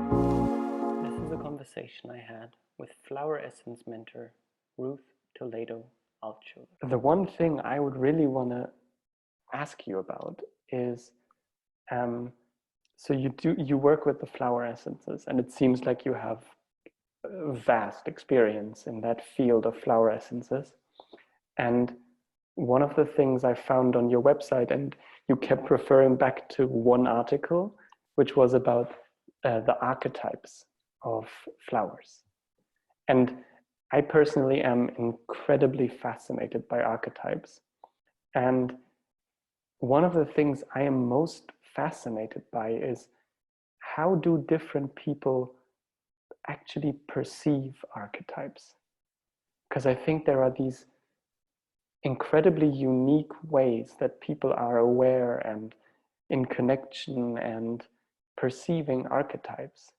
This is a conversation I had with flower essence mentor Ruth Toledo Altschuler. The one thing I would really want to ask you about is, so you work with the flower essences, and it seems like you have a vast experience in that field of flower essences. And one of the things I found on your website, and you kept referring back to one article, which was about the archetypes of flowers. And I personally am incredibly fascinated by archetypes. And one of the things I am most fascinated by is, how do different people actually perceive archetypes? Because I think there are these incredibly unique ways that people are aware and in connection and perceiving archetypes.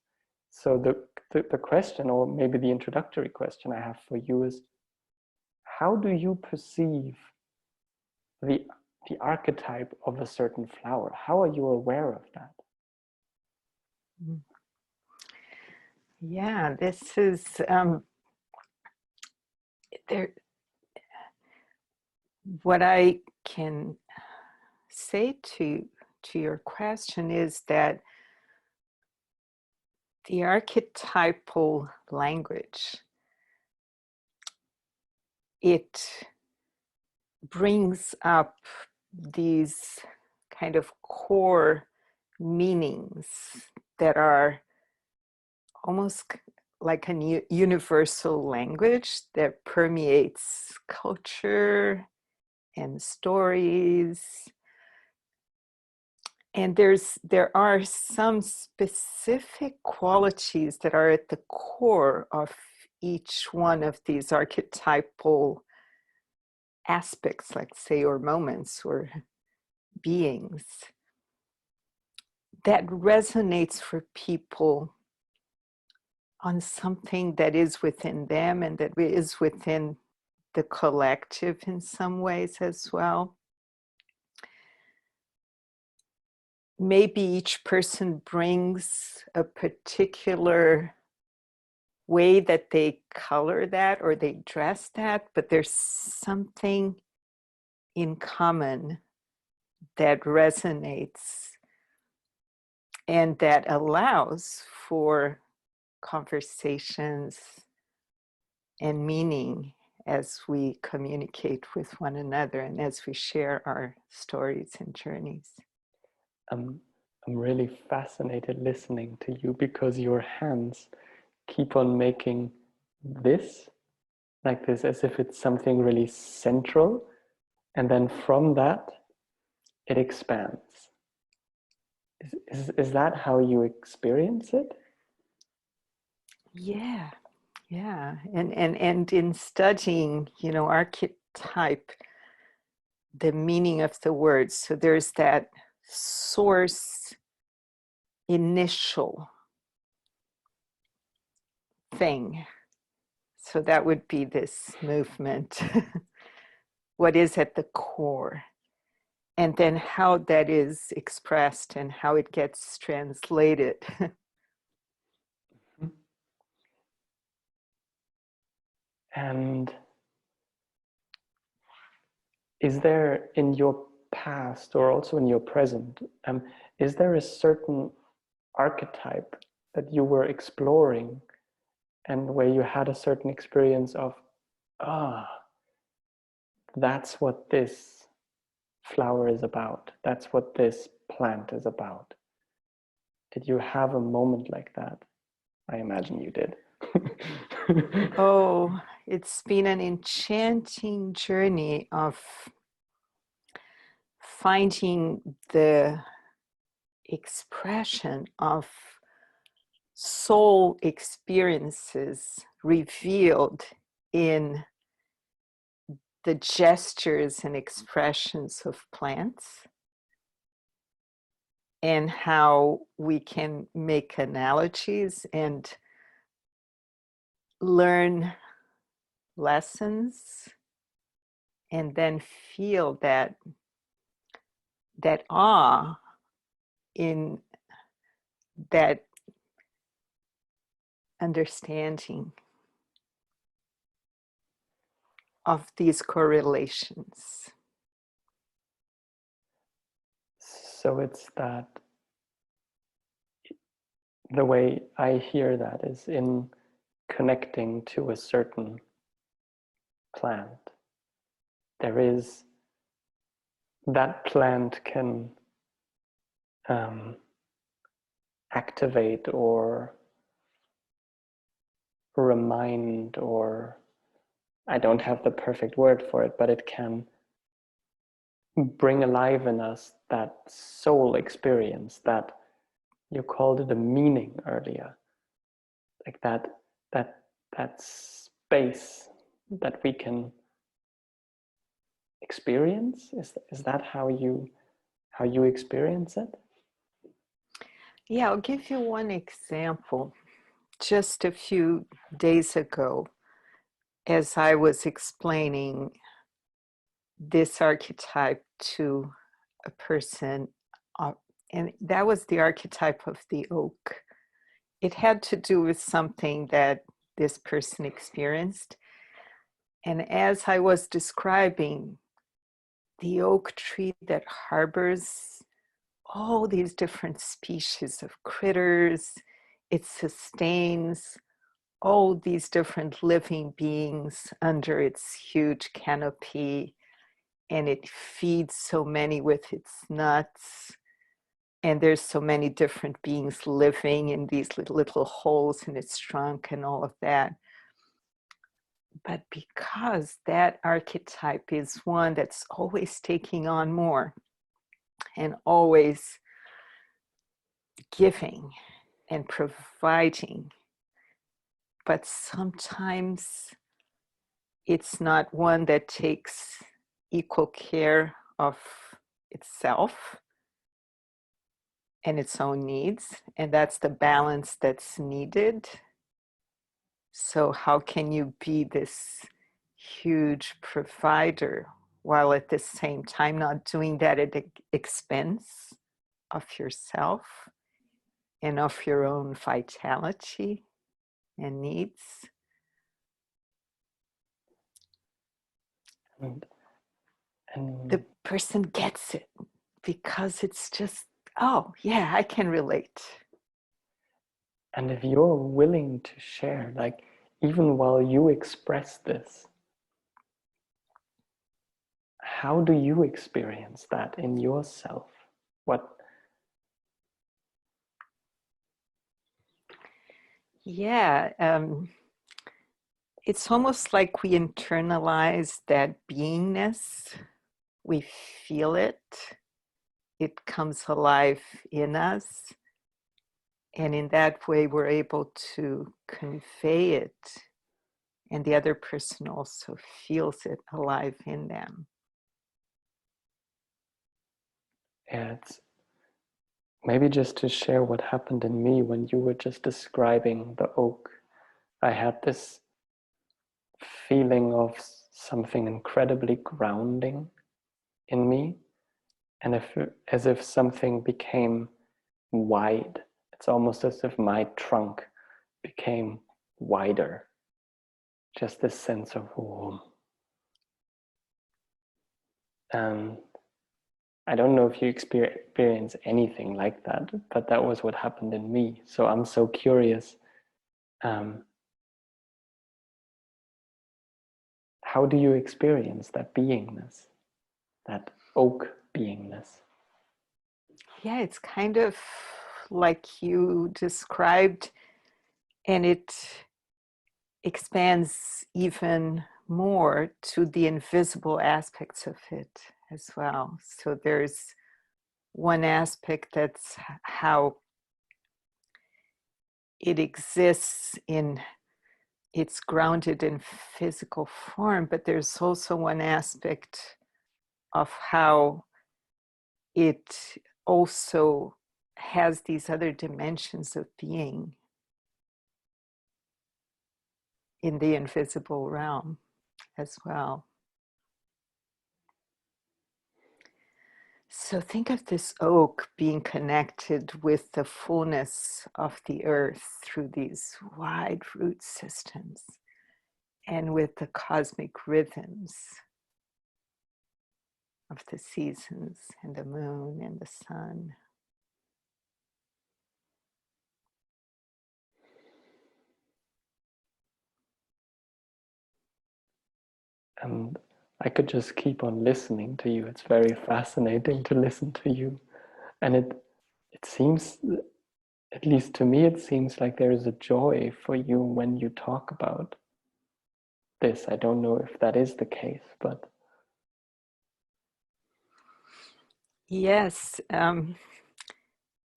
So the question, or maybe the introductory question I have for you is, how do you perceive the archetype of a certain flower? How are you aware of that? Yeah, this is there. What I can say to your question is that the archetypal language, it brings up these kind of core meanings that are almost like a universal language that permeates culture and stories. And there are some specific qualities that are at the core of each one of these archetypal aspects, like say, or moments or beings, that resonates for people on something that is within them and that is within the collective in some ways as well. Maybe each person brings a particular way that they color that or they dress that, but there's something in common that resonates and that allows for conversations and meaning as we communicate with one another and as we share our stories and journeys. I'm really fascinated listening to you, because your hands keep on making this, like this, as if it's something really central. And then from that, it expands. Is that how you experience it? Yeah. And in studying, archetype, the meaning of the words, so there's that source initial thing. So that would be this movement. What is at the core? And then how that is expressed and how it gets translated. And is there, in your past or also in your present, is there a certain archetype that you were exploring and where you had a certain experience of, that's what this flower is about, that's what this plant is about? Did you have a moment like that? I imagine you did. Oh, it's been an enchanting journey of finding the expression of soul experiences revealed in the gestures and expressions of plants, and how we can make analogies and learn lessons and then feel that awe in that understanding of these correlations. So it's that the way I hear that is in connecting to a certain plant. There is that plant can activate or remind, or I don't have the perfect word for it, but it can bring alive in us that soul experience, that you called it a meaning earlier, like that space that we can experience. Is that how you experience it? Yeah, I'll give you one example. Just a few days ago, as I was explaining this archetype to a person, and that was the archetype of the oak. It had to do with something that this person experienced. And as I was describing the oak tree that harbors all these different species of critters, it sustains all these different living beings under its huge canopy, and it feeds so many with its nuts. And there's so many different beings living in these little holes in its trunk and all of that. But because that archetype is one that's always taking on more and always giving and providing, but sometimes it's not one that takes equal care of itself and its own needs, and that's the balance that's needed. So how can you be this huge provider while at the same time not doing that at the expense of yourself and of your own vitality and needs? And The person gets it because it's just, oh yeah, I can relate. and if you're willing to share, like even while you express this, how do you experience that in yourself? What? Yeah, it's almost like we internalize that beingness. We feel it. It comes alive in us. And in that way, we're able to convey it. And the other person also feels it alive in them. Yeah, it's maybe just to share what happened in me when you were just describing the oak. I had this feeling of something incredibly grounding in me, and as if something became wide. It's almost as if my trunk became wider. Just this sense of warmth. I don't know if you experience anything like that, but that was what happened in me. So I'm so curious. How do you experience that beingness, that oak beingness? Yeah, it's kind of like you described, and it expands even more to the invisible aspects of it as well. So there's one aspect that's how it exists in, it's grounded in physical form, but there's also one aspect of how it also has these other dimensions of being in the invisible realm as well. So think of this oak being connected with the fullness of the earth through these wide root systems and with the cosmic rhythms of the seasons and the moon and the sun. And I could just keep on listening to you. It's very fascinating to listen to you. And it seems, at least to me, it seems like there is a joy for you when you talk about this. I don't know if that is the case, but Yes. And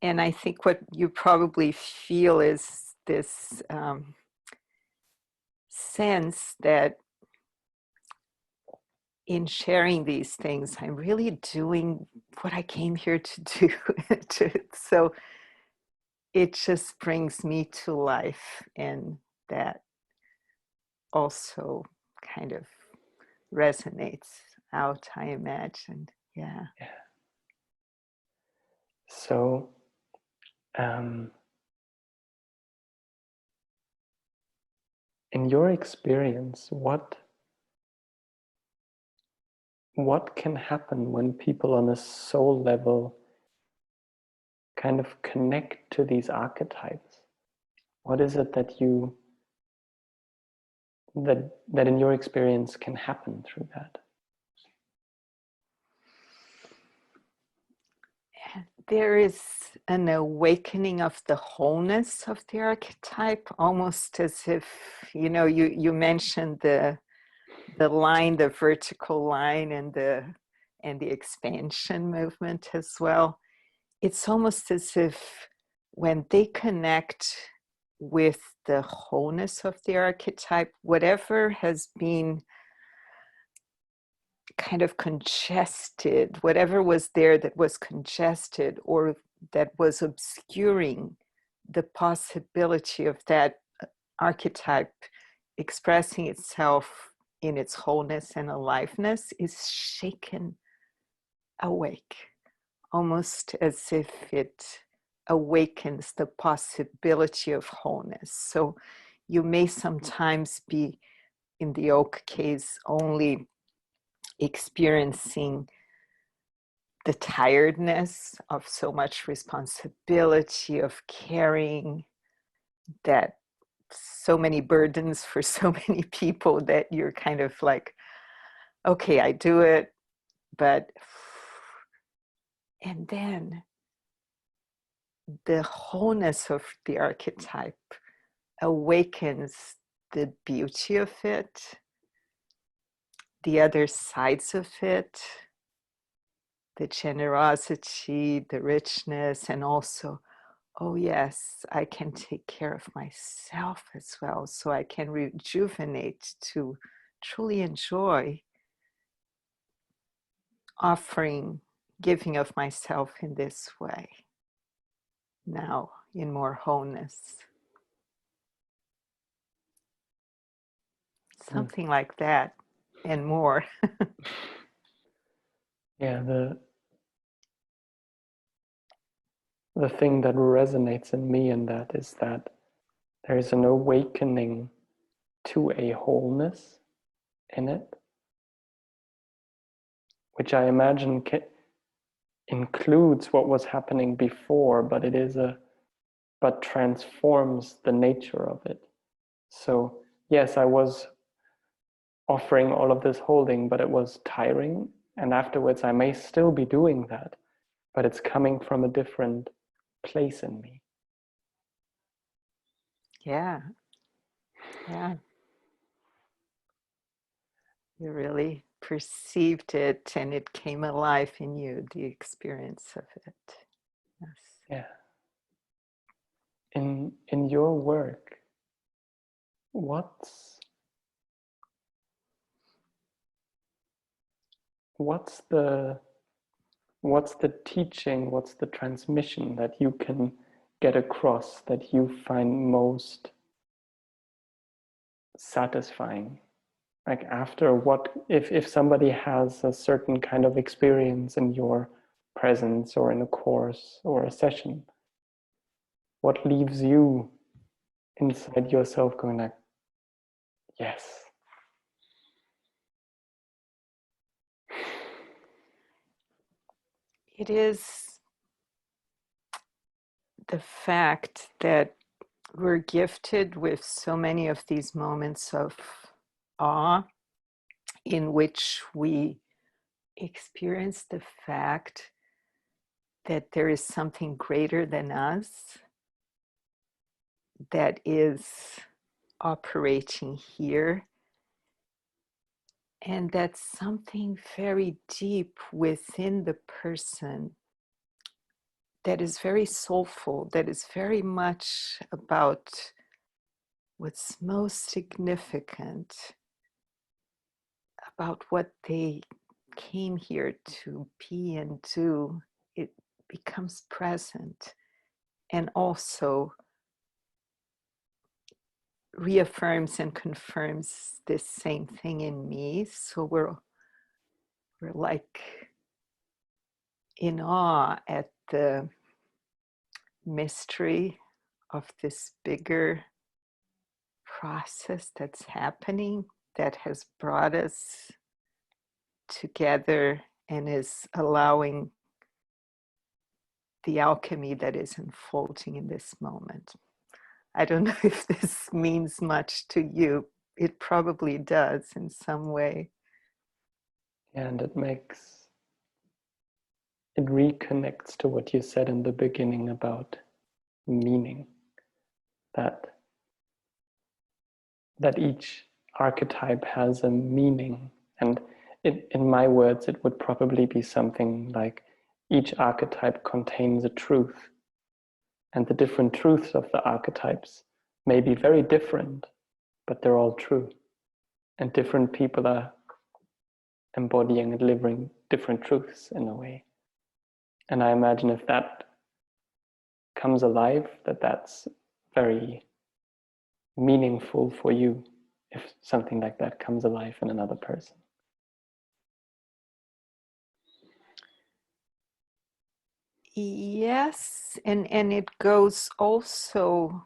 I think what you probably feel is this sense that in sharing these things, I'm really doing what I came here to do. So it just brings me to life, and that also kind of resonates out, I imagine. Yeah. so um, in your experience, what can happen when people on a soul level kind of connect to these archetypes? What is it that that in your experience can happen through that? There is an awakening of the wholeness of the archetype, almost as if, you mentioned the line, the vertical line, and the expansion movement as well. It's almost as if when they connect with the wholeness of the archetype, whatever has been kind of congested, whatever was there that was congested or that was obscuring the possibility of that archetype expressing itself in its wholeness and aliveness, is shaken awake, almost as if it awakens the possibility of wholeness. So you may sometimes be, in the oak case, only experiencing the tiredness of so much responsibility, of carrying that so many burdens for so many people, that you're kind of like, okay, I do it, but, and then the wholeness of the archetype awakens the beauty of it, the other sides of it, the generosity, the richness, and also, oh yes, I can take care of myself as well, so I can rejuvenate to truly enjoy offering, giving of myself in this way, now in more wholeness. Something like that and more. Yeah, the thing that resonates in me in that is that there is an awakening to a wholeness in it, which I imagine includes what was happening before, but but transforms the nature of it. So yes, I was offering all of this holding, but it was tiring, and afterwards I may still be doing that, but it's coming from a different place in me. Yeah. You really perceived it and it came alive in you, the experience of it. Yes. Yeah. In your work, what's what's the what's the teaching, what's the transmission that you can get across that you find most satisfying? Like after what, if somebody has a certain kind of experience in your presence or in a course or a session? What leaves you inside yourself going like, yes? It is the fact that we're gifted with so many of these moments of awe in which we experience the fact that there is something greater than us that is operating here, and that something very deep within the person that is very soulful, that is very much about what's most significant, about what they came here to be and do, it becomes present and also reaffirms and confirms this same thing in me. So we're like in awe at the mystery of this bigger process that's happening, that has brought us together and is allowing the alchemy that is unfolding in this moment. I don't know if this means much to you. It probably does in some way. And it reconnects to what you said in the beginning about meaning, that each archetype has a meaning. And in my words, it would probably be something like each archetype contains a truth, and the different truths of the archetypes may be very different, but they're all true. And different people are embodying and delivering different truths in a way. And I imagine if that comes alive, that's very meaningful for you, if something like that comes alive in another person. Yes, and it goes also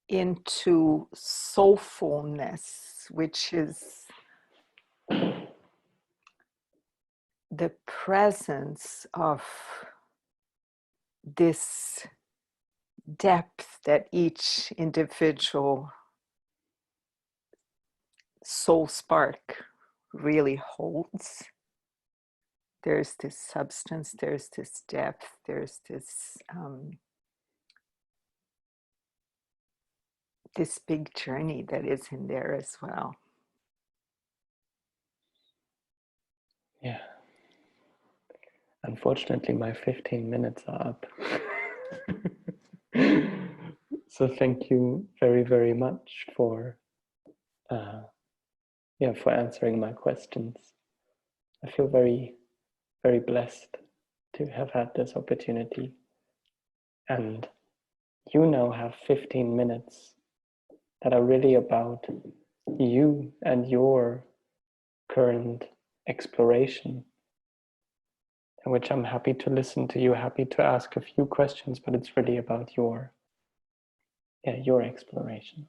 into soulfulness, which is the presence of this depth that each individual soul spark really holds. There's this substance, there's this depth, there's this this big journey that is in there as well. Yeah. Unfortunately, my 15 minutes are up. So thank you very, very much for answering my questions. I feel very, very blessed to have had this opportunity. And you now have 15 minutes that are really about you and your current exploration, in which I'm happy to listen to you, happy to ask a few questions, but it's really about your exploration.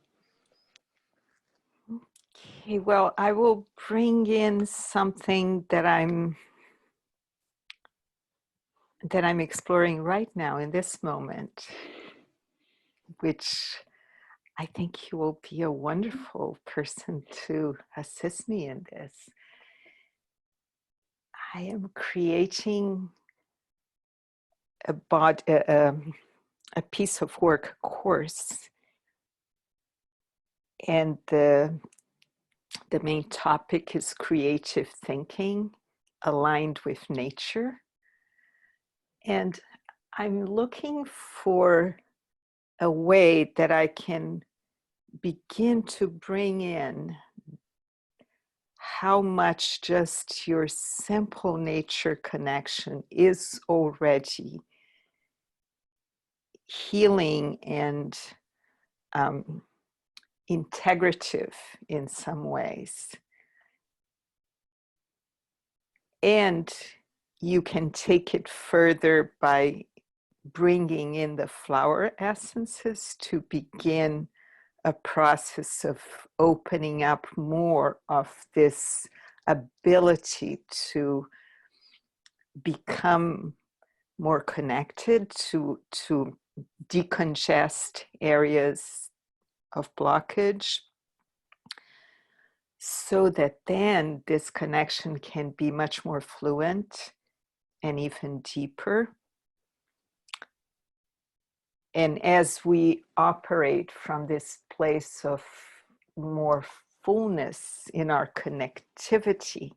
Okay, well, I will bring in something that I'm exploring right now in this moment, which I think you will be a wonderful person to assist me in this. I am creating a piece of work, a course, and the main topic is creative thinking aligned with nature. And I'm looking for a way that I can begin to bring in how much just your simple nature connection is already healing and integrative in some ways. And you can take it further by bringing in the flower essences to begin a process of opening up more of this ability to become more connected, to decongest areas of blockage, so that then this connection can be much more fluent and even deeper. And as we operate from this place of more fullness in our connectivity,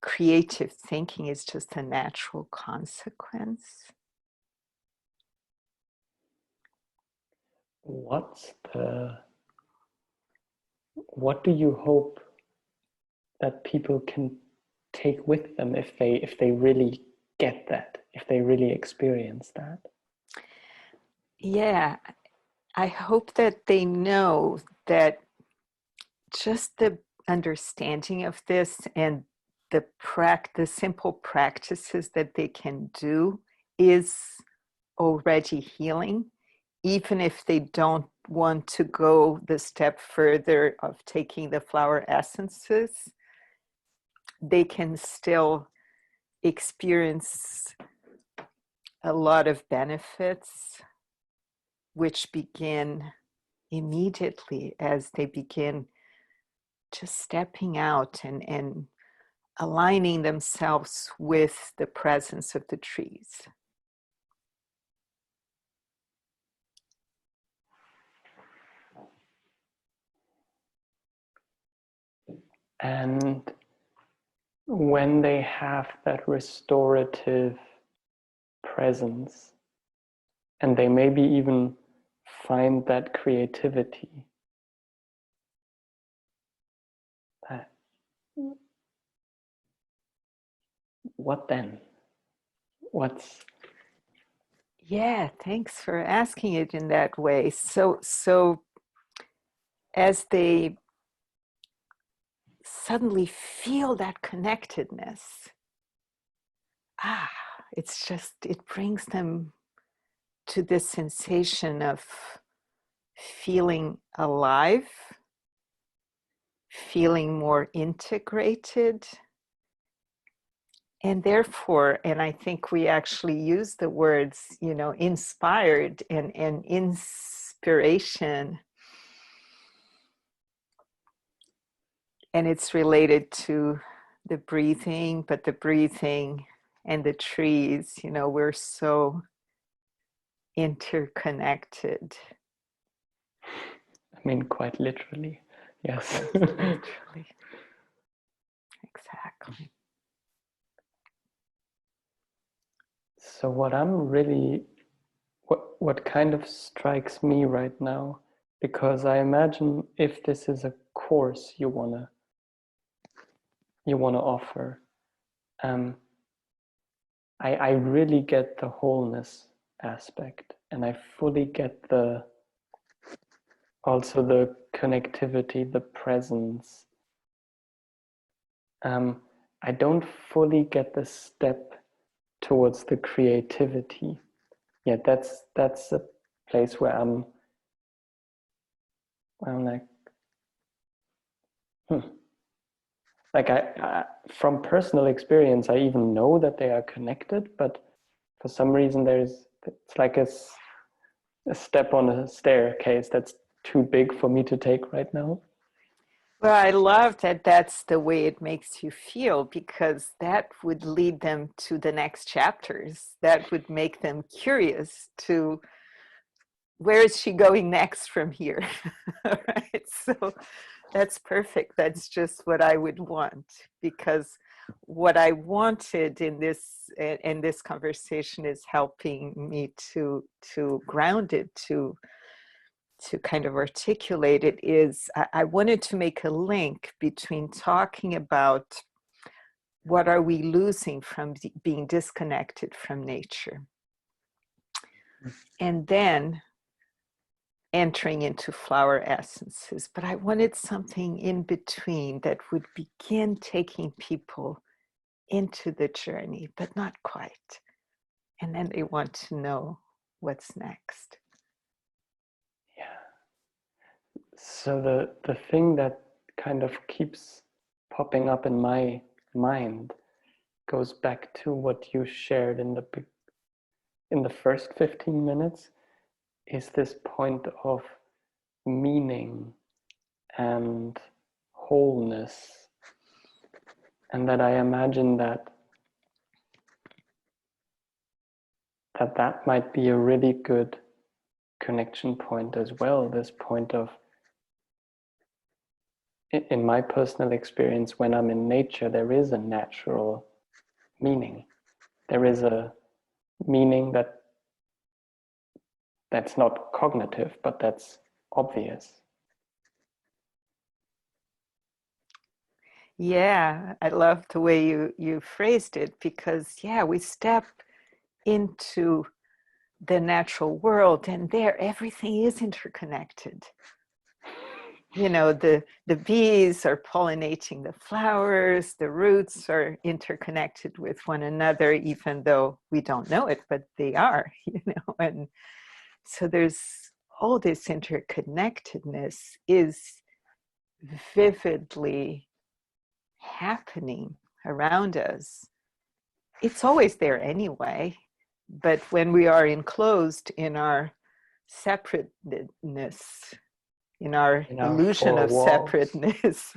creative thinking is just a natural consequence. What do you hope that people can take with them if they really get that, if they really experience that? Yeah, I hope that they know that just the understanding of this and the simple practices that they can do is already healing, even if they don't want to go the step further of taking the flower essences. They can still experience a lot of benefits, which begin immediately as they begin just stepping out and aligning themselves with the presence of the trees. And when they have that restorative presence, and they maybe even find that creativity, what then? Yeah, thanks for asking it in that way. So as they suddenly feel that connectedness, it brings them to this sensation of feeling alive, feeling more integrated. And therefore, and I think we actually use the words, inspired and inspiration. And it's related to the breathing, but the breathing and the trees, we're so interconnected. I mean, quite literally, yes. Literally. Exactly. So what kind of strikes me right now, because I imagine if this is a course you wanna offer, I really get the wholeness aspect, and I fully get also the connectivity, the presence. I don't fully get the step towards the creativity. Yeah, that's a place where I'm like, like I from personal experience, I even know that they are connected, but for some reason it's like a step on a staircase that's too big for me to take right now. Well, I love that that's the way it makes you feel, because that would lead them to the next chapters. That would make them curious to, where is she going next from here? Right? So that's perfect. That's just what I would want, because what I wanted in this conversation is helping me to ground it, to kind of articulate it. Is I wanted to make a link between talking about what are we losing from being disconnected from nature, and then entering into flower essences, but I wanted something in between that would begin taking people into the journey, but not quite. And then they want to know what's next. Yeah. So the thing that kind of keeps popping up in my mind goes back to what you shared in the first 15 minutes, is this point of meaning and wholeness. And that I imagine that might be a really good connection point as well. This point of, in my personal experience, when I'm in nature, there is a natural meaning. There is a meaning that's not cognitive, but that's obvious. Yeah, I love the way you phrased it, because yeah, we step into the natural world and there everything is interconnected. You know, the bees are pollinating the flowers, the roots are interconnected with one another, even though we don't know it, but they are, you know. And so there's all this interconnectedness is vividly happening around us. It's always there anyway, but when we are enclosed in our separateness, in our illusion of separateness,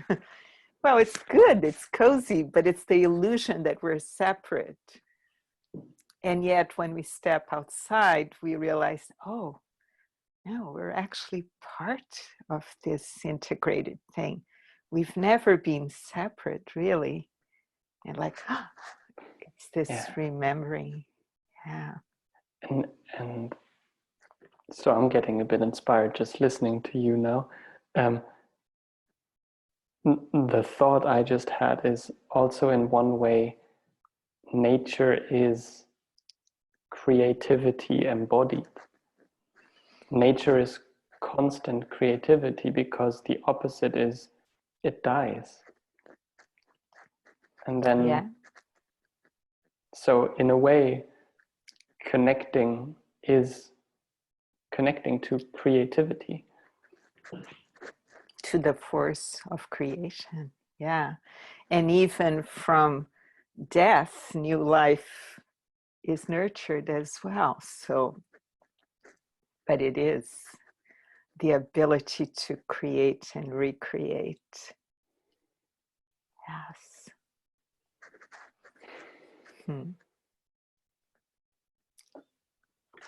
well, it's good, it's cozy, but it's the illusion that we're separate. And yet when we step outside, we realize, oh, no, we're actually part of this integrated thing. We've never been separate, really. And like, it's this remembering. Yeah. And so I'm getting a bit inspired just listening to you now. The thought I just had is also, in one way, nature is creativity embodied. Nature is constant creativity, because the opposite is it dies. And then, so in a way, connecting is connecting to creativity. To the force of creation, yeah. And even from death, new life is nurtured as well. So, but it is the ability to create and recreate. Yes.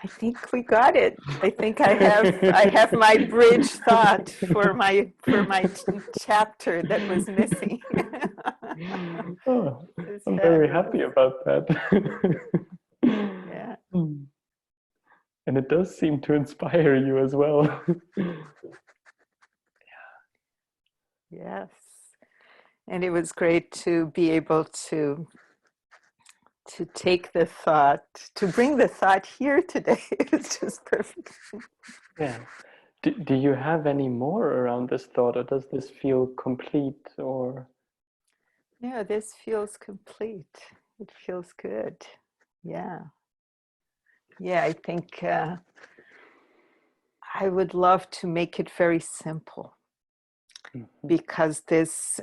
I think we got it. I think I have my bridge thought for my chapter that was missing. Oh, I'm very happy about that. Yeah. And it does seem to inspire you as well. Yes. And it was great to be able to take the thought, to bring the thought here today. It's just perfect. Yeah. Do you have any more around this thought, or does this feel complete? Or yeah, this feels complete. It feels good. Yeah. Yeah, I think I would love to make it very simple, because this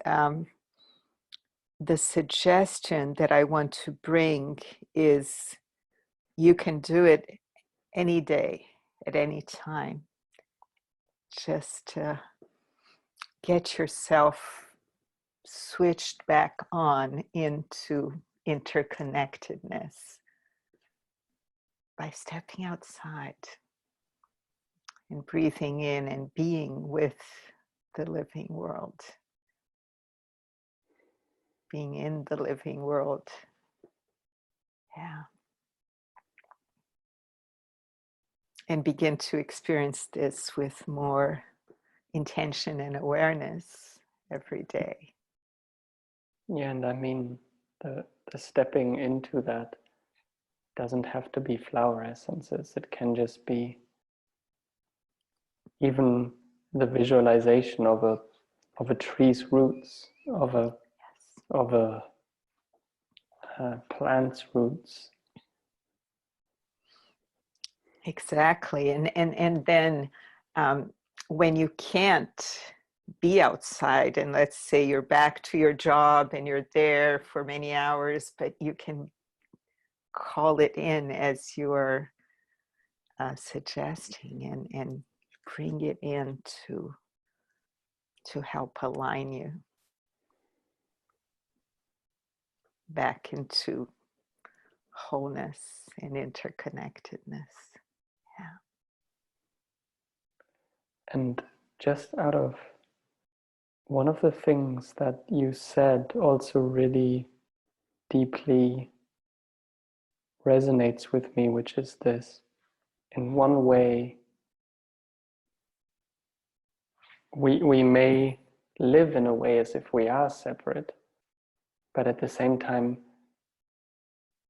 the suggestion that I want to bring is, you can do it any day, at any time. Just get yourself switched back on into interconnectedness by stepping outside and breathing in and being with the living world, being in the living world. Yeah. And begin to experience this with more intention and awareness every day. Yeah, and I mean, the stepping into that doesn't have to be flower essences. It can just be even the visualization of a tree's roots, of a plant's roots. Exactly. And then when you can't be outside, and let's say you're back to your job and you're there for many hours, but you can call it in as you're suggesting, and bring it in to help align you back into wholeness and interconnectedness. Yeah. And just out of one of the things that you said also really deeply resonates with me, which is this: in one way, we may live in a way as if we are separate, but at the same time,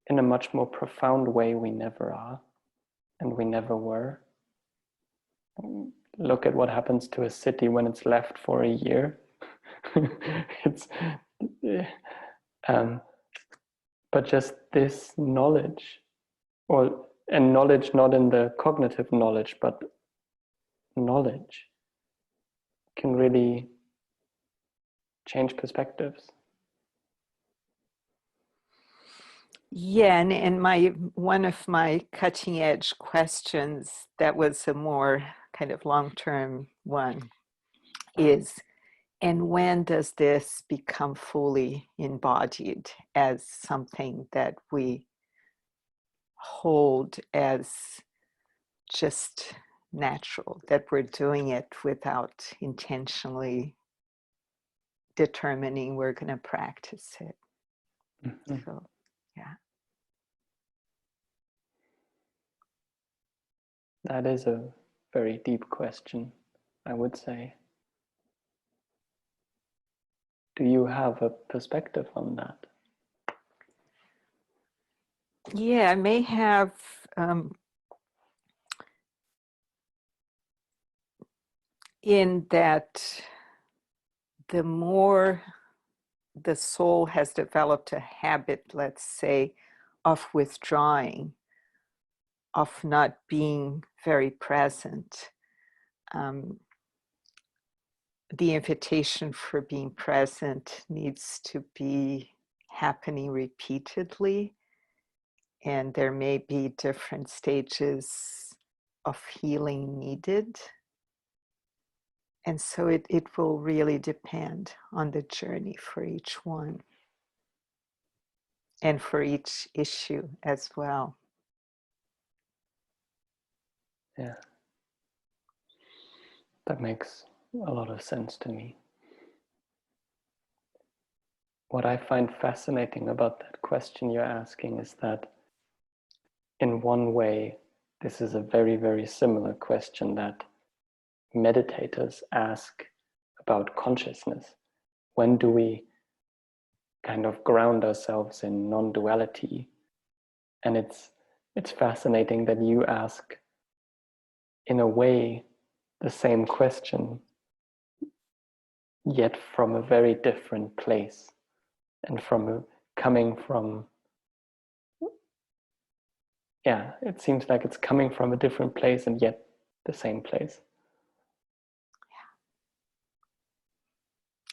in a much more profound way, we never are, and we never were. Look at what happens to a city when it's left for a year. It's but just this knowledge, and knowledge not in the cognitive knowledge, but knowledge can really change perspectives. Yeah, and one of my cutting edge questions that was a more kind of long-term one is, and when does this become fully embodied as something that we hold as just natural, that we're doing it without intentionally determining we're going to practice it? Mm-hmm. So, yeah. That is a very deep question, I would say. Do you have a perspective on that? Yeah, I may have in that the more the soul has developed a habit, let's say, of withdrawing, of not being very present, the invitation for being present needs to be happening repeatedly, and there may be different stages of healing needed. And so it will really depend on the journey for each one and for each issue as well. Yeah. That makes a lot of sense to me. What I find fascinating about that question you're asking is that, in one way, this is a very, very similar question that meditators ask about consciousness. When do we kind of ground ourselves in non-duality? And it's fascinating that you ask, in a way, the same question, yet from a very different place, and coming from, yeah, it seems like it's coming from a different place and yet the same place.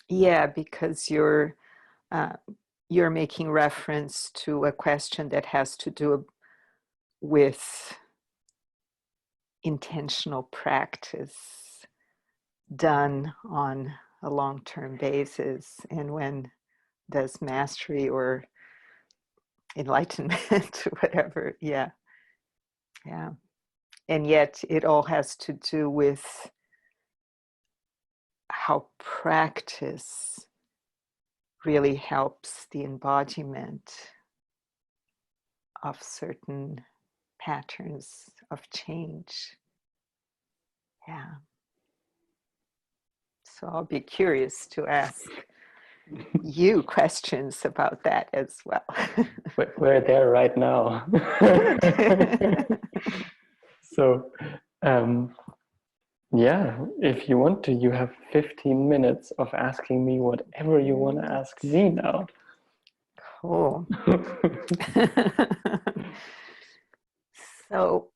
Yeah, because you're making reference to a question that has to do with intentional practice done on a long-term basis, and when does mastery or enlightenment or whatever, yeah, and yet it all has to do with how practice really helps the embodiment of certain patterns of change. Yeah. So I'll be curious to ask you questions about that as well. We're there right now. So Yeah, if you want to, you have 15 minutes of asking me whatever you want to ask me now. Cool. So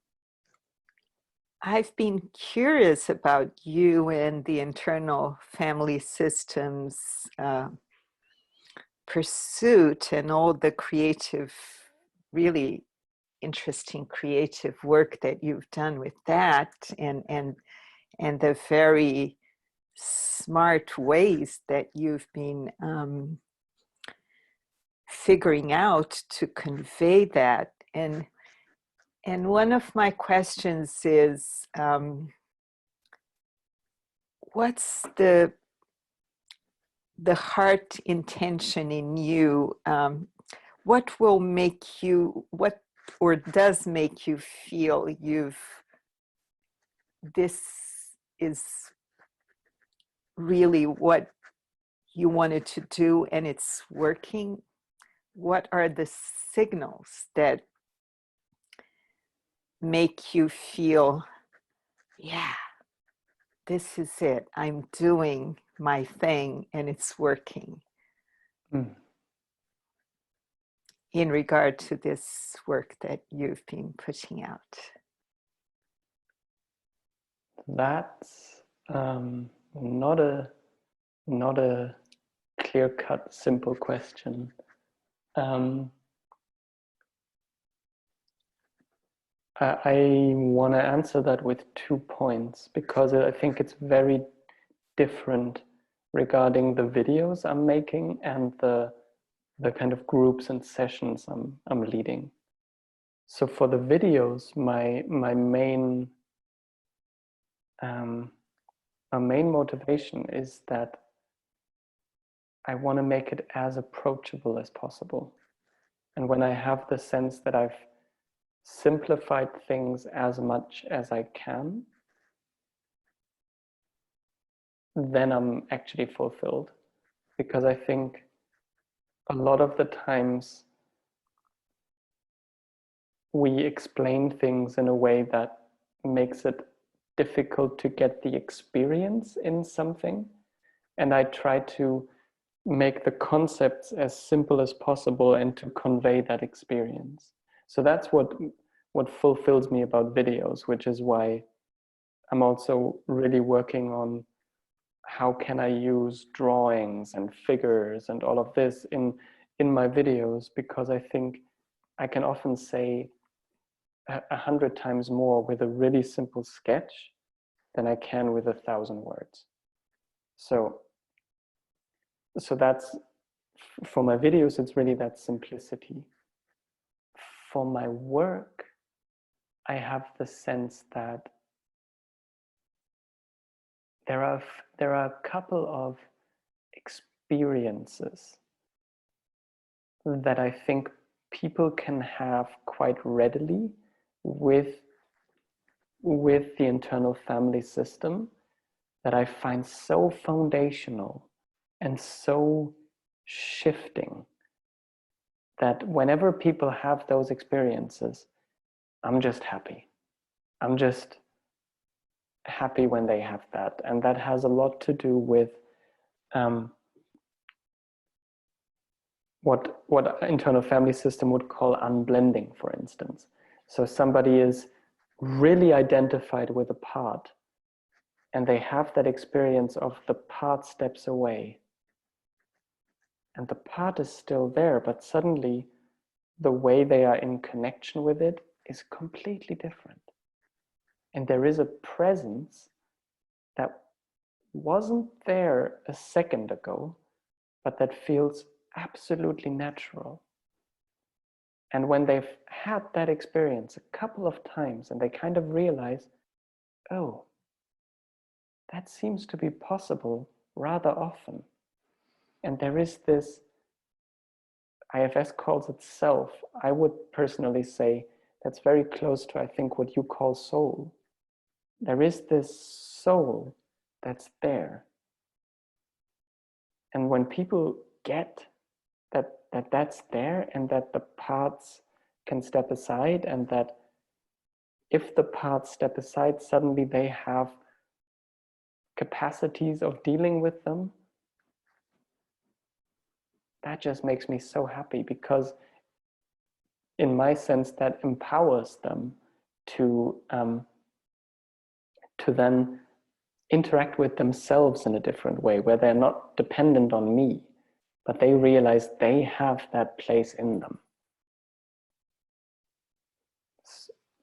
I've been curious about you and the internal family systems pursuit and all the creative, really interesting creative work that you've done with that, and the very smart ways that you've been figuring out to convey that. And one of my questions is, what's the heart intention in you? What will make you, what or does make you feel this is really what you wanted to do and it's working? What are the signals that make you feel, yeah, this is it, I'm doing my thing and it's working? Mm. In regard to this work that you've been putting out? That's not a clear-cut, simple question. I want to answer that with 2 points because I think it's very different regarding the videos I'm making and the kind of groups and sessions I'm leading. So for the videos, my main motivation is that I want to make it as approachable as possible. And when I have the sense that I've simplified things as much as I can, then I'm actually fulfilled. Because I think a lot of the times we explain things in a way that makes it difficult to get the experience in something. And I try to make the concepts as simple as possible and to convey that experience. So that's what fulfills me about videos, which is why I'm also really working on how can I use drawings and figures and all of this in my videos, because I think I can often say 100 times more with a really simple sketch than I can with 1,000 words. So that's, for my videos, it's really that simplicity. For my work, I have the sense that there are a couple of experiences that I think people can have quite readily with the internal family system that I find so foundational and so shifting that whenever people have those experiences, I'm just happy. I'm just happy when they have that. And that has a lot to do with what internal family system would call unblending, for instance. So somebody is really identified with a part and they have that experience of the part steps away and the part is still there, but suddenly the way they are in connection with it is completely different. And there is a presence that wasn't there a second ago, but that feels absolutely natural. And when they've had that experience a couple of times and they kind of realize, oh, that seems to be possible rather often. And there is this, IFS calls it self. I would personally say that's very close to, I think, what you call soul. There is this soul that's there. And when people get that's there and that the parts can step aside, and that if the parts step aside, suddenly they have capacities of dealing with them, that just makes me so happy, because in my sense that empowers them to then interact with themselves in a different way, where they're not dependent on me, but they realize they have that place in them.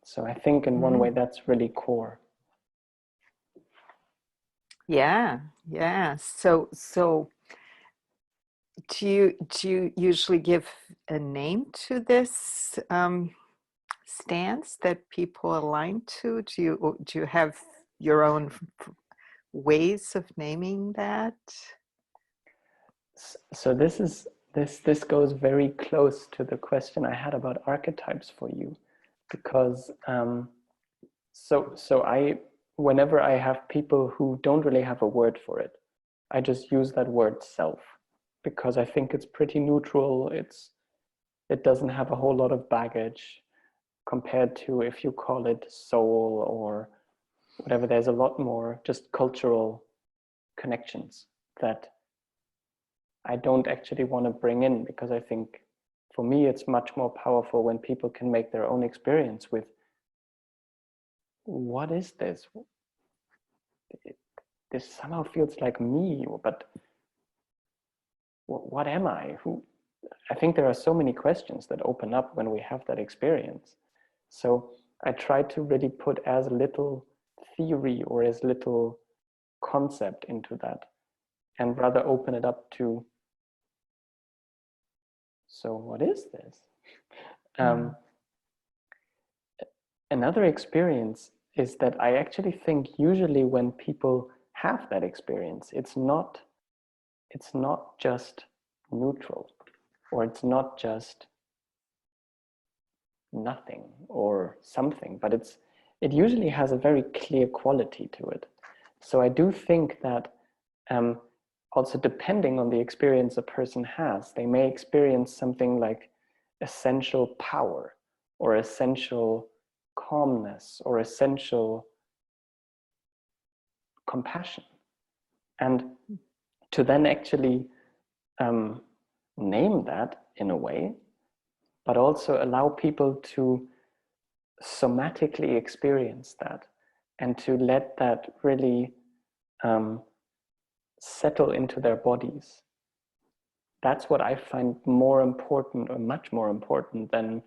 So I think in one way that's really core. Yeah. So do you usually give a name to this stance that people align to? Do you have your own ways of naming that? So this goes very close to the question I had about archetypes for you, because so I, whenever I have people who don't really have a word for it, I just use that word self, because I think it's pretty neutral. It doesn't have a whole lot of baggage compared to if you call it soul or whatever. There's a lot more just cultural connections that I don't actually want to bring in, because I think for me it's much more powerful when people can make their own experience with, what is this? This somehow feels like me, but what am I? Who? I think there are so many questions that open up when we have that experience. So I try to really put as little theory or as little concept into that, and rather open it up to, so what is this? Another experience is that I actually think usually when people have that experience, it's not just neutral, or it's not just nothing or something, but it usually has a very clear quality to it. So I do think that also depending on the experience a person has, they may experience something like essential power or essential calmness or essential compassion. And to then actually name that in a way, but also allow people to somatically experience that, and to let that really settle into their bodies. That's what I find more important, or much more important, than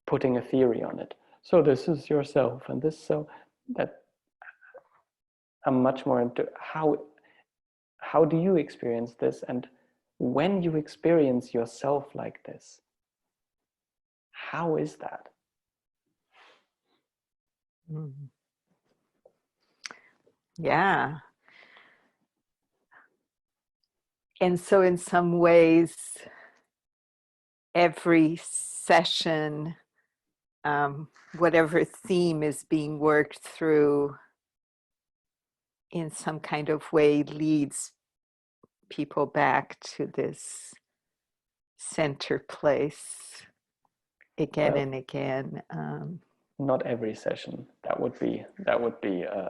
putting a theory on it. So this is yourself, and this, so that I'm much more into how do you experience this, and when you experience yourself like this, how is that? Yeah. And so in some ways, every session, whatever theme is being worked through, in some kind of way leads people back to this center place again and again. Not every session. That would be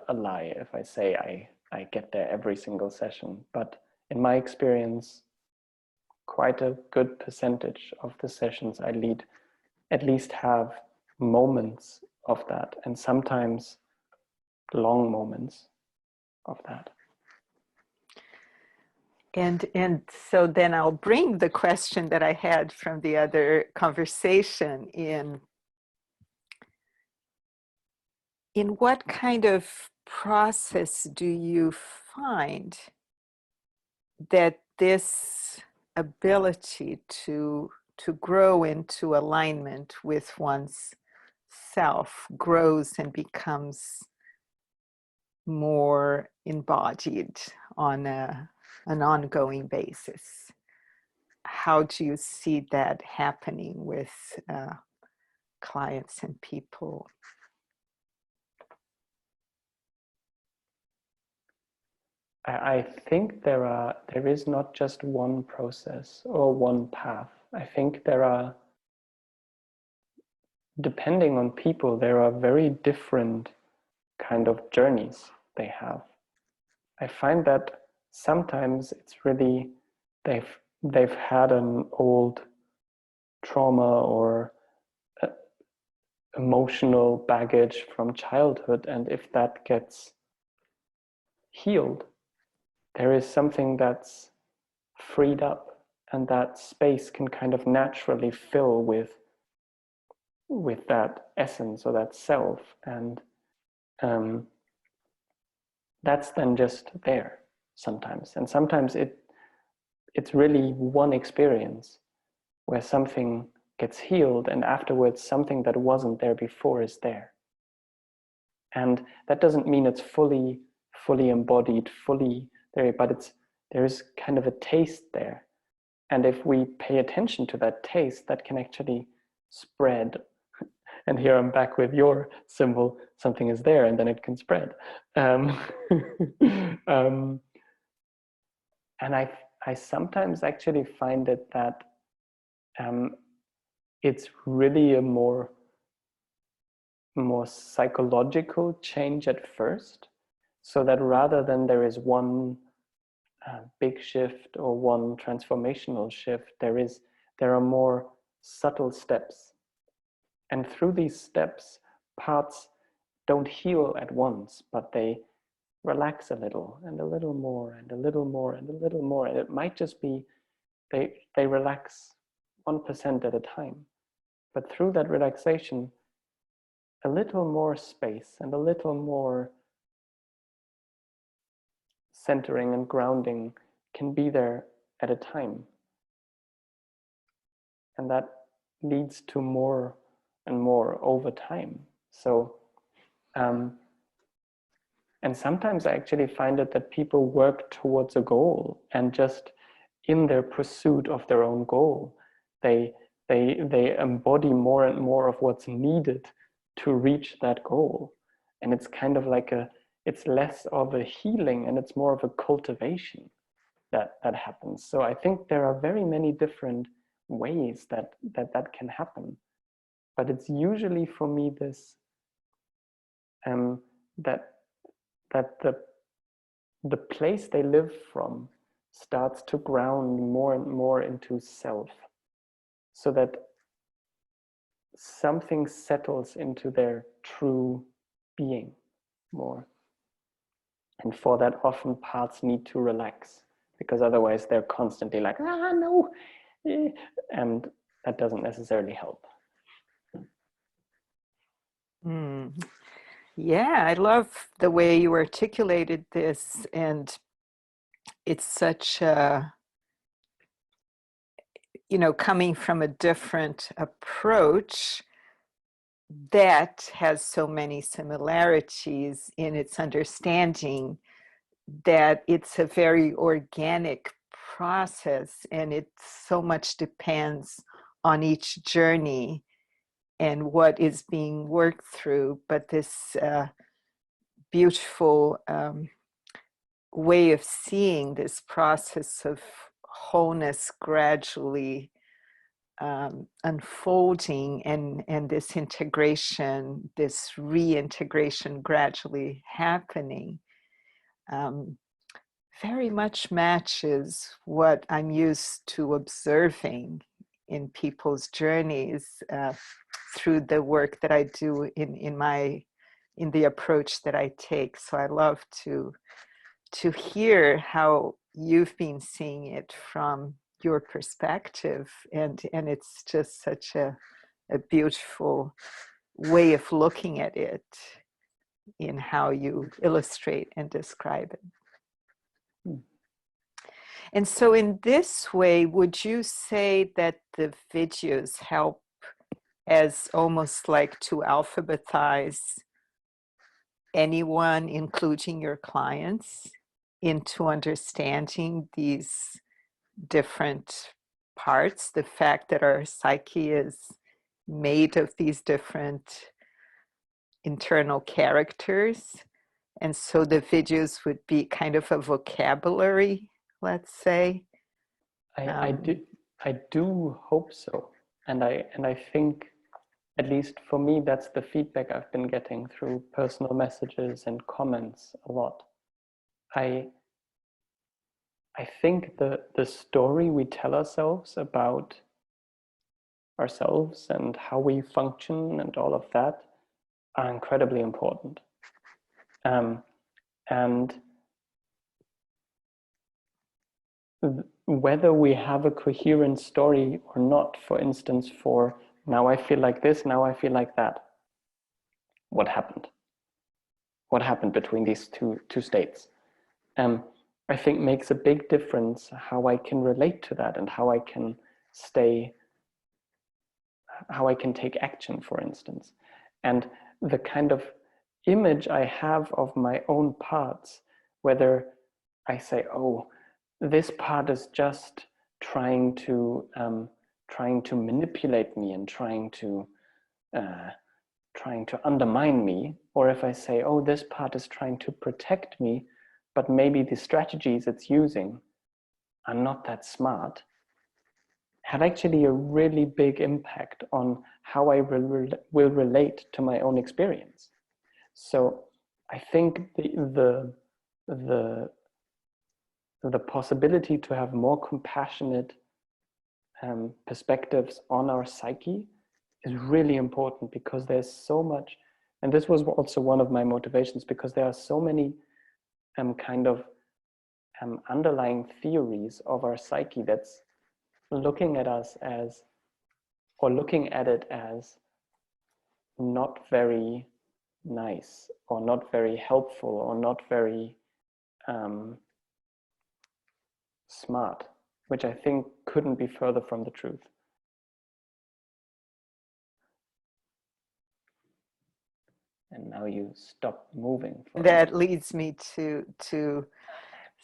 a lie if I say I get there every single session. But in my experience, quite a good percentage of the sessions I lead at least have moments of that, and sometimes long moments of that. And so then I'll bring the question that I had from the other conversation in what kind of process do you find that this ability to grow into alignment with one's self grows and becomes more embodied on an ongoing basis? How do you see that happening with clients and people? I think there is not just one process or one path. I think there are, depending on people, there are very different kind of journeys they have. I find that sometimes it's really they've had an old trauma or emotional baggage from childhood, and if that gets healed, there is something that's freed up, and that space can kind of naturally fill with that essence or that self, and that's then just there sometimes. And sometimes it's really one experience where something gets healed, and afterwards something that wasn't there before is there. And that doesn't mean it's fully embodied, fully there, but there is kind of a taste there. And if we pay attention to that taste, that can actually spread. And here I'm back with your symbol, something is there and then it can spread. Um, and I sometimes actually find it that it's really a more psychological change at first, so that rather than there is one big shift or one transformational shift, there are more subtle steps. And through these steps, parts don't heal at once, but they relax a little and a little more and a little more and a little more. And it might just be they relax 1% at a time. But through that relaxation, a little more space and a little more centering and grounding can be there at a time. And that leads to more and more over time. So, and sometimes I actually find it that people work towards a goal, and just in their pursuit of their own goal, they embody more and more of what's needed to reach that goal. And it's kind of like it's less of a healing and it's more of a cultivation that happens. So I think there are very many different ways that can happen. But it's usually for me this that the place they live from starts to ground more and more into self, so that something settles into their true being more. And for that, often parts need to relax, because otherwise they're constantly like, no, and that doesn't necessarily help. Yeah, I love the way you articulated this, and it's such a, coming from a different approach that has so many similarities in its understanding, that it's a very organic process, and it so much depends on each journey and what is being worked through. But this beautiful way of seeing this process of wholeness gradually unfolding, and this integration, this reintegration gradually happening, very much matches what I'm used to observing in people's journeys through the work that I do in the approach that I take. So I love to hear how you've been seeing it from your perspective, and it's just such a beautiful way of looking at it in how you illustrate and describe it. And so in this way, would you say that the videos help as almost like to alphabetize anyone, including your clients, into understanding these different parts, the fact that our psyche is made of these different internal characters? And so the videos would be kind of a vocabulary, let's say. I do hope so, and I think, at least for me, that's the feedback I've been getting through personal messages and comments a lot. I think the story we tell ourselves about ourselves and how we function and all of that are incredibly important. And whether we have a coherent story or not, for instance, for now I feel like this, now I feel like that. What happened? What happened between these two states? I think makes a big difference how I can relate to that and how I can take action, for instance. And the kind of image I have of my own parts, whether I say, oh, this part is just trying to manipulate me and trying to undermine me, or if I say, oh, this part is trying to protect me, but maybe the strategies it's using are not that smart, have actually a really big impact on how I will relate to my own experience. So I think the possibility to have more compassionate perspectives on our psyche is really important, because there's so much, and this was also one of my motivations, because there are so many underlying theories of our psyche that's looking at us as, or looking at it as, not very nice or not very helpful or not very smart, which I think couldn't be further from the truth. And now you stop moving. That leads me to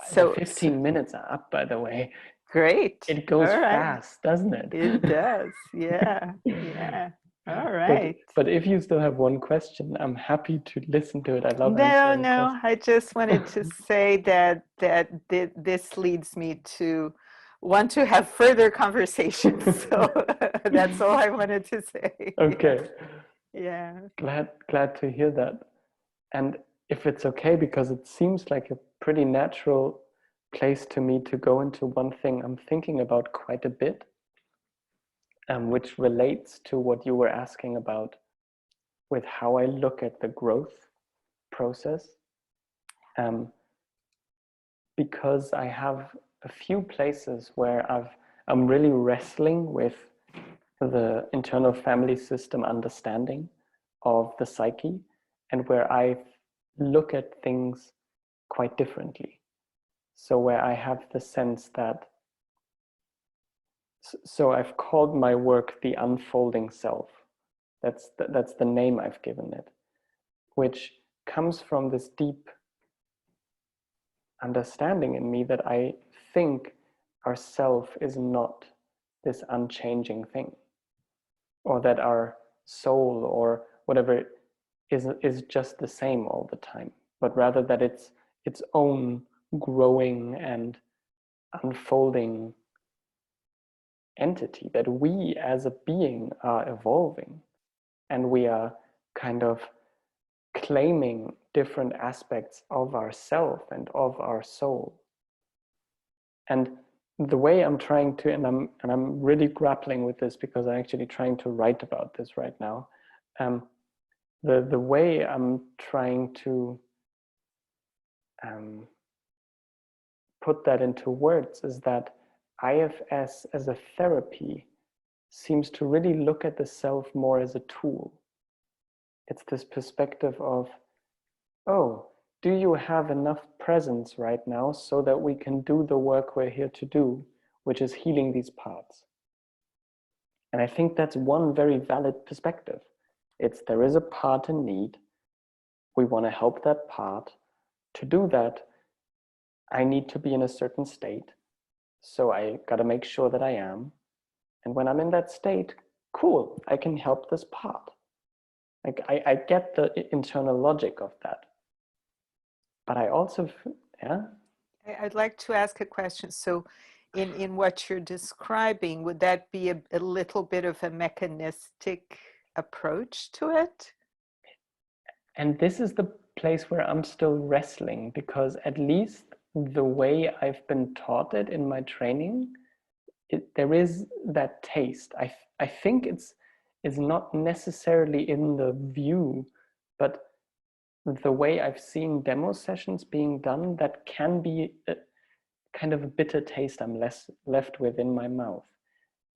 so the 15 minutes are up, by the way. Great. It goes fast, doesn't it? It does. Yeah. Yeah. All right. But if you still have one question, I'm happy to listen to it. I love answering questions. I just wanted to say that this leads me to want to have further conversations. So that's all I wanted to say. Okay. Yeah. Glad to hear that. And if it's okay, because it seems like a pretty natural place to me to go into one thing I'm thinking about quite a bit, which relates to what you were asking about with how I look at the growth process. Because I have a few places where I'm really wrestling with the internal family system understanding of the psyche, and where I look at things quite differently. So where I have the sense that, so I've called my work the unfolding self. That's the name I've given it, which comes from this deep understanding in me that I think our self is not this unchanging thing, or that our soul or whatever is just the same all the time, but rather that it's its own growing and unfolding entity, that we as a being are evolving, and we are kind of claiming different aspects of ourself and of our soul. And the way I'm trying to, and I'm really grappling with this because I'm actually trying to write about this right now. The way I'm trying to put that into words is that IFS as a therapy seems to really look at the self more as a tool. It's this perspective of, oh, do you have enough presence right now so that we can do the work we're here to do, which is healing these parts? And I think that's one very valid perspective. It's, there is a part in need. We want to help that part. To do that, I need to be in a certain state. So I got to make sure that I am. And when I'm in that state, cool, I can help this part. Like I get the internal logic of that. But I also, yeah. I'd like to ask a question. So in what you're describing, would that be a little bit of a mechanistic approach to it? And this is the place where I'm still wrestling, because at least the way I've been taught it in my training, there is that taste. I think it's not necessarily in the view, but the way I've seen demo sessions being done, that can be a kind of a bitter taste I'm left with in my mouth.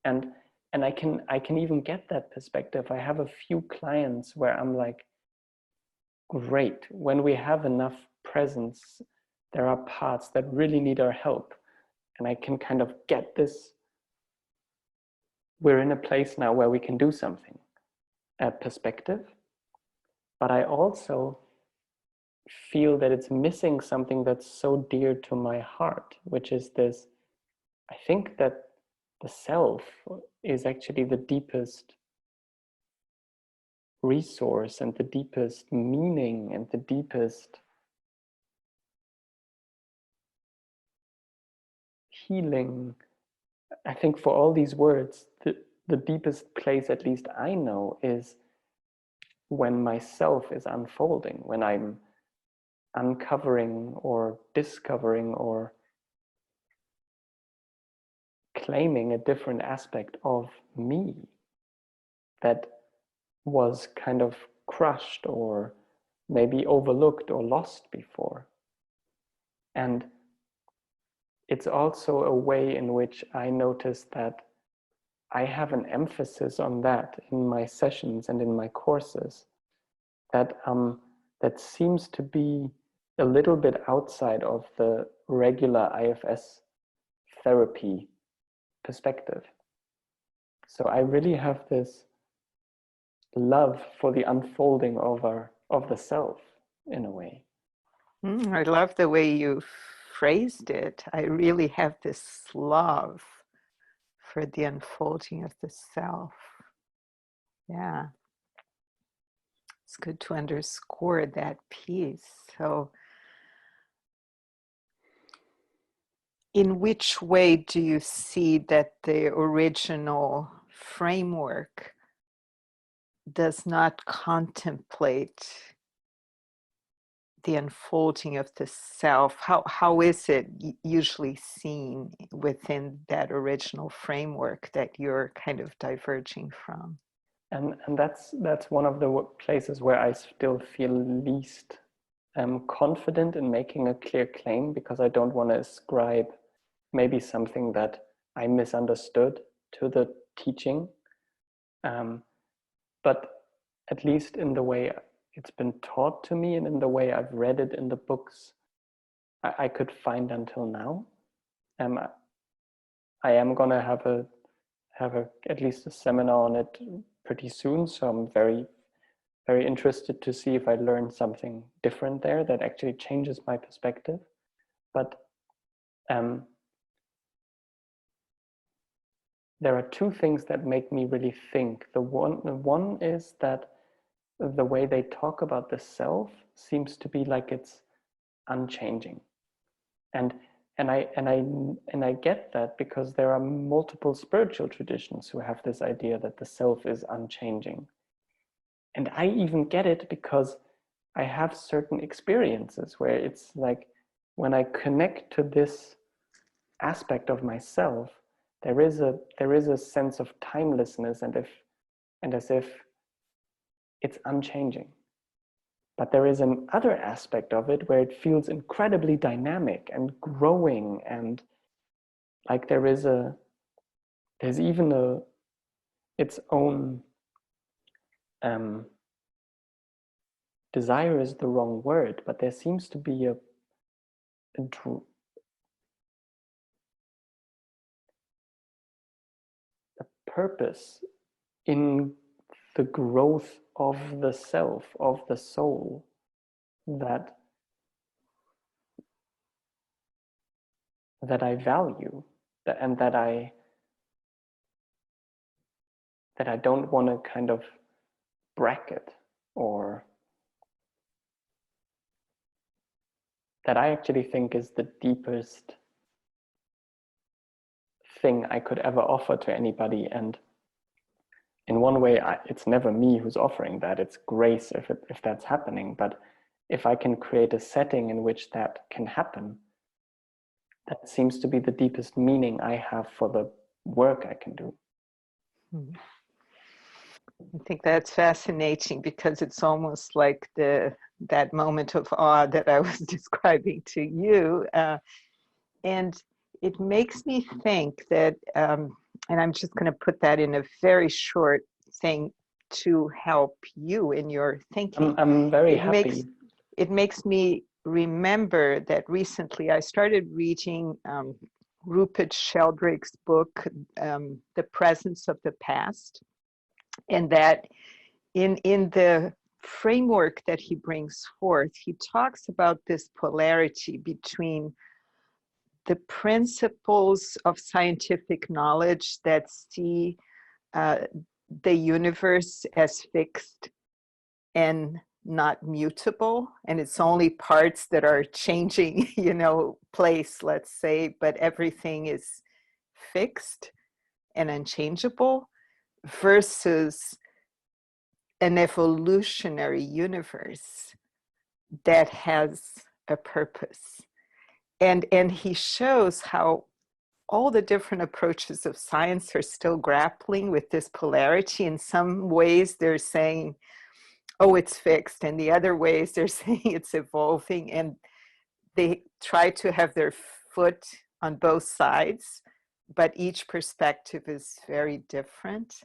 And I can even get that perspective. I have a few clients where I'm like, great, when we have enough presence, there are parts that really need our help. And I can kind of get this, we're in a place now where we can do something, perspective. But I also feel that it's missing something that's so dear to my heart, which is this, I think that the self is actually the deepest resource and the deepest meaning and the deepest healing. I think for all these words, the deepest place, at least I know, is when myself is unfolding, when I'm uncovering or discovering or claiming a different aspect of me that was kind of crushed or maybe overlooked or lost before. And it's also a way in which I notice that I have an emphasis on that in my sessions and in my courses, that that seems to be a little bit outside of the regular IFS therapy perspective. So I really have this love for the unfolding of the self in a way. I love the way you phrased it. I really have this love for the unfolding of the self. Yeah. It's good to underscore that piece. So, in which way do you see that the original framework does not contemplate the unfolding of the self? How is it usually seen within that original framework that you're kind of diverging from? And that's one of the places where I still feel least confident in making a clear claim, because I don't want to ascribe maybe something that I misunderstood to the teaching. But at least in the way it's been taught to me and in the way I've read it in the books I could find until now, I am gonna have at least a seminar on it pretty soon. So I'm very interested to see if I learn something different there that actually changes my perspective. But there are two things that make me really think. The one is that the way they talk about the self seems to be like it's unchanging, and I get that, because there are multiple spiritual traditions who have this idea that the self is unchanging. And I even get it because I have certain experiences where it's like, when I connect to this aspect of myself, there is a sense of timelessness, and as if it's unchanging. But there is another aspect of it where it feels incredibly dynamic and growing, and like there's even its own desire is the wrong word, but there seems to be a purpose in the growth of the self, of the soul, that I value, and that I don't want to kind of bracket, or that I actually think is the deepest thing I could ever offer to anybody. And in one way, it's never me who's offering that. It's grace if that's happening. But if I can create a setting in which that can happen, that seems to be the deepest meaning I have for the work I can do. I think that's fascinating because it's almost like that moment of awe that I was describing to you. And it makes me think that, and I'm just going to put that in a very short thing to help you in your thinking. I'm very happy. It makes me remember that recently I started reading Rupert Sheldrake's book, The Presence of the Past, and that in the framework that he brings forth, he talks about this polarity between the principles of scientific knowledge that see the universe as fixed and not mutable, and it's only parts that are changing, place, let's say, but everything is fixed and unchangeable, versus an evolutionary universe that has a purpose. And he shows how all the different approaches of science are still grappling with this polarity. In some ways, they're saying, oh, it's fixed. And the other ways, they're saying it's evolving. And they try to have their foot on both sides, but each perspective is very different.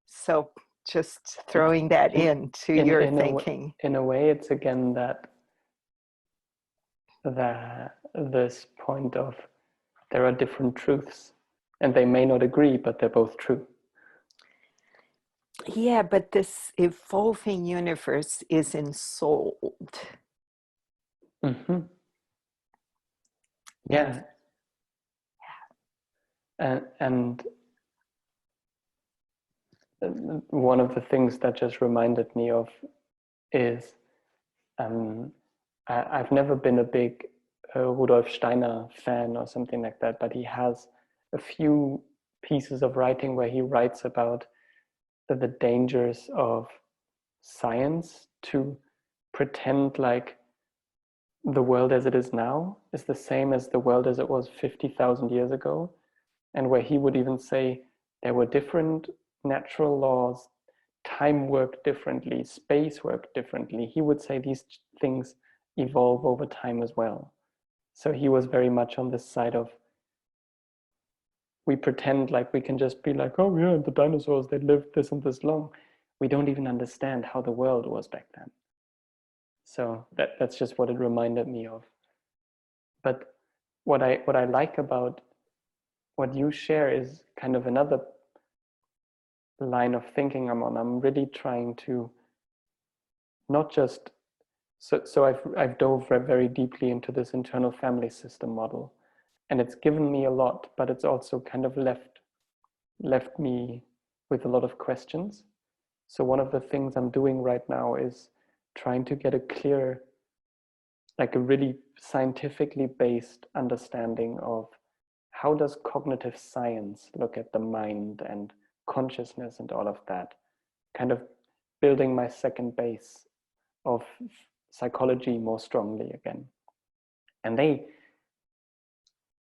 So just throwing that into your thinking. In a way, it's again this point of there are different truths and they may not agree, but they're both true. Yeah, but this evolving universe is ensouled. Mm-hmm. Yeah. And one of the things that just reminded me of is I've never been a big Rudolf Steiner fan or something like that, but he has a few pieces of writing where he writes about the dangers of science to pretend like the world as it is now is the same as the world as it was 50,000 years ago, and where he would even say there were different natural laws, time worked differently, space worked differently. He would say these things evolve over time as well. So he was very much on this side of, we pretend like we can just be like, oh yeah, the dinosaurs, they lived this and this long. We don't even understand how the world was back then. So that's just what it reminded me of. But what I like about what you share is kind of another line of thinking I'm on. I'm really trying to not just so I've dove very deeply into this internal family system model, and it's given me a lot, but it's also kind of left me with a lot of questions. So one of the things I'm doing right now is trying to get a clear, like a really scientifically based understanding of how does cognitive science look at the mind and consciousness and all of that, kind of building my second base of psychology more strongly again. And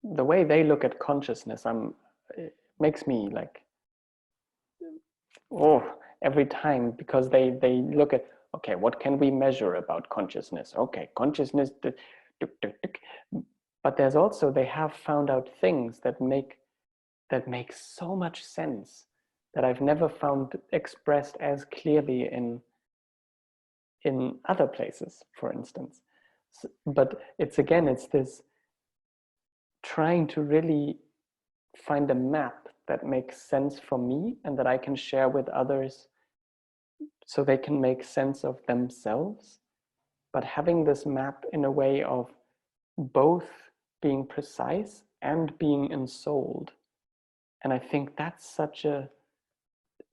the way they look at consciousness, it makes me like, oh, every time, because they look at, okay, what can we measure about consciousness? Okay, consciousness, but there's also, they have found out things that make so much sense that I've never found expressed as clearly in other places, for instance. So, but it's this trying to really find a map that makes sense for me and that I can share with others so they can make sense of themselves, but having this map in a way of both being precise and being ensouled. And I think that's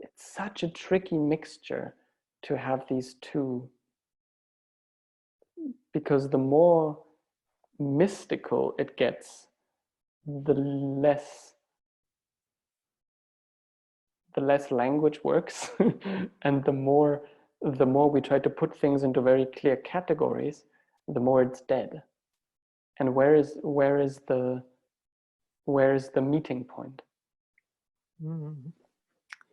it's such a tricky mixture to have these two, because the more mystical it gets, the less the less language works, and the more we try to put things into very clear categories, the more it's dead. And where is the meeting point? Mm.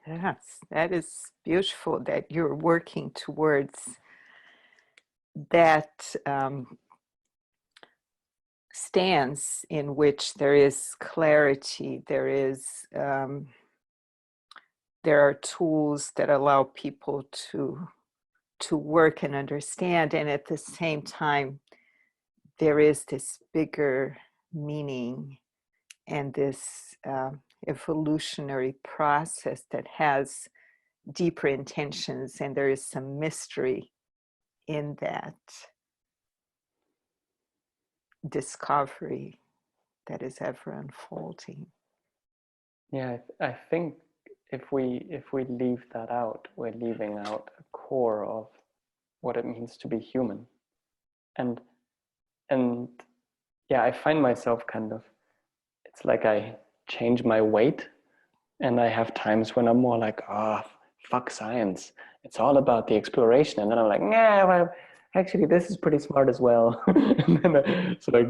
Yes, that is beautiful that you're working towards that stance in which there is clarity, there are tools that allow people to work and understand, and at the same time there is this bigger meaning and this evolutionary process that has deeper intentions, and there is some mystery in that discovery that is ever unfolding. Yeah, I think if we leave that out, we're leaving out a core of what it means to be human. And yeah, I find myself kind of, it's like I change my weight, and I have times when I'm more like, ah, oh, fuck science. It's all about the exploration. And then I'm like, nah, well, actually, this is pretty smart as well. And then I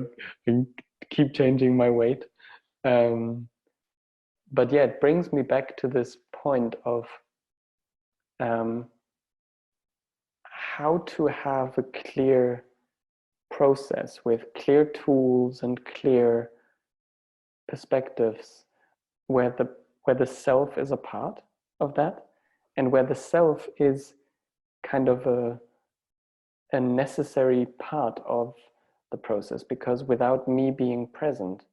keep changing my weight. But yeah, it brings me back to this point of how to have a clear process with clear tools and clear perspectives where the self is a part of that, and where the self is kind of a necessary part of the process, because without me being present,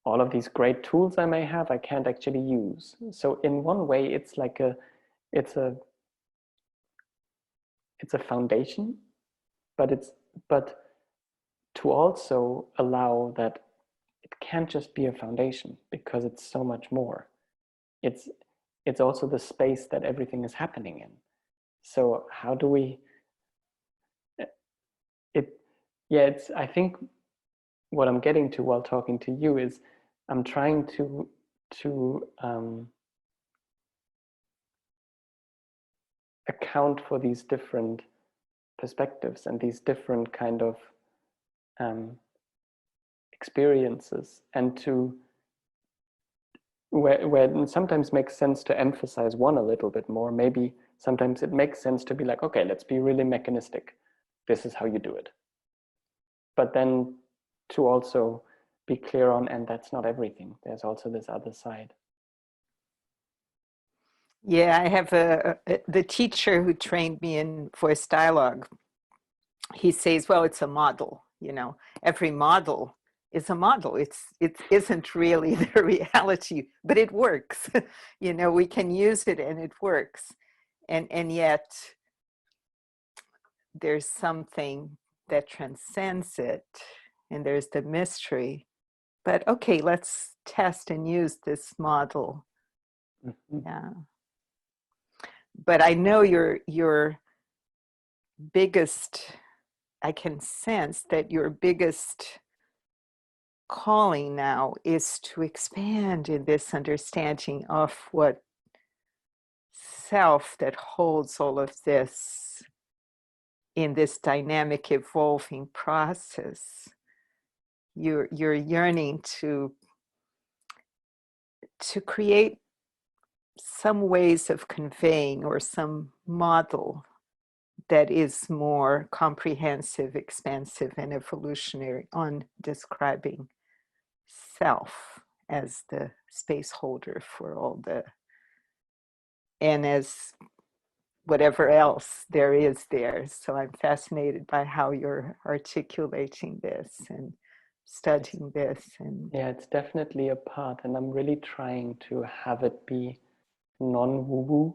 all of these great tools I may have, I can't actually use. So in one way, it's like it's a foundation, but to also allow that it can't just be a foundation, because it's so much more. It's also the space that everything is happening in. So how do we it yeah, it's, I think what I'm getting to while talking to you is I'm trying to account for these different perspectives and these different kind of experiences, and to where it sometimes makes sense to emphasize one a little bit more. Maybe sometimes it makes sense to be like, okay, let's be really mechanistic. This is how you do it. But then to also be clear on, and that's not everything. There's also this other side. Yeah, I have the teacher who trained me in voice dialogue. He says, well, it's a model, every model is a model. It isn't really the reality, but it works. We can use it and it works. And yet there's something that transcends it, and there's the mystery. But okay, let's test and use this model. Mm-hmm. Yeah. But I know your biggest, I can sense that your biggest calling now is to expand in this understanding of what self that holds all of this in this dynamic evolving process. You're yearning to create some ways of conveying, or some model that is more comprehensive, expansive, and evolutionary on describing self as the space holder for all the, and as whatever else there is there. So I'm fascinated by how you're articulating this and studying this. And yeah, it's definitely a part, and I'm really trying to have it be non-woo-woo,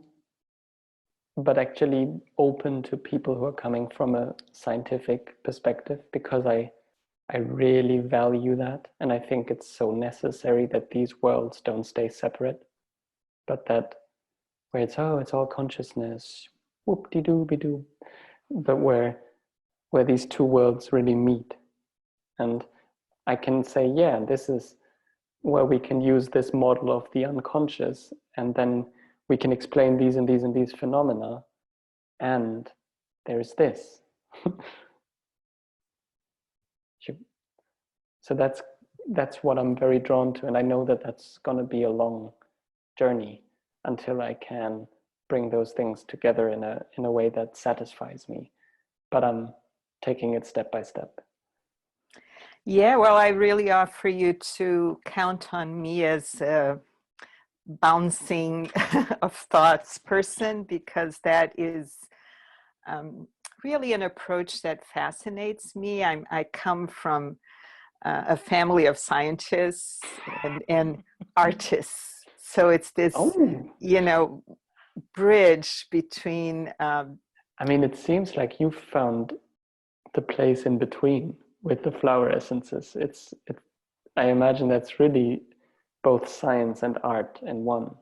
but actually open to people who are coming from a scientific perspective, because I really value that, and I think it's so necessary that these worlds don't stay separate, but that where it's all consciousness, whoop-de-doo-be-doo, but where these two worlds really meet. And I can say, yeah, this is where we can use this model of the unconscious, and then we can explain these and these and these phenomena, and there's this. So that's what I'm very drawn to, and I know that that's going to be a long journey until I can bring those things together in a way that satisfies me. But I'm taking it step by step. Yeah, well, I really offer you to count on me as a bouncing of thoughts person, because that is really an approach that fascinates me. I come from a family of scientists and artists. So it's this, bridge between. I mean, it seems like you found the place in between with the flower essences. I imagine that's really both science and art in one.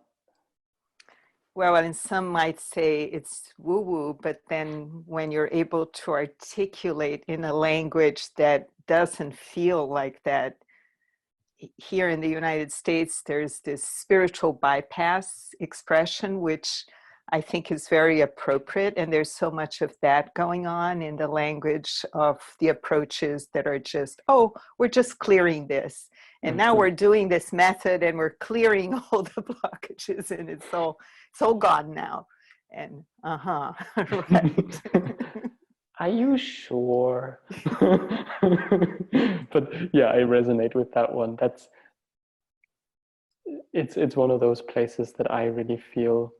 Well, and some might say it's woo-woo, but then when you're able to articulate in a language that doesn't feel like that, here in the United States, there's this spiritual bypass expression, which I think is very appropriate. And there's so much of that going on in the language of the approaches that are just, oh, we're just clearing this. And now we're doing this method and we're clearing all the blockages, and it's all gone now. And right. Are you sure? But yeah, I resonate with that one. It's one of those places that I really feel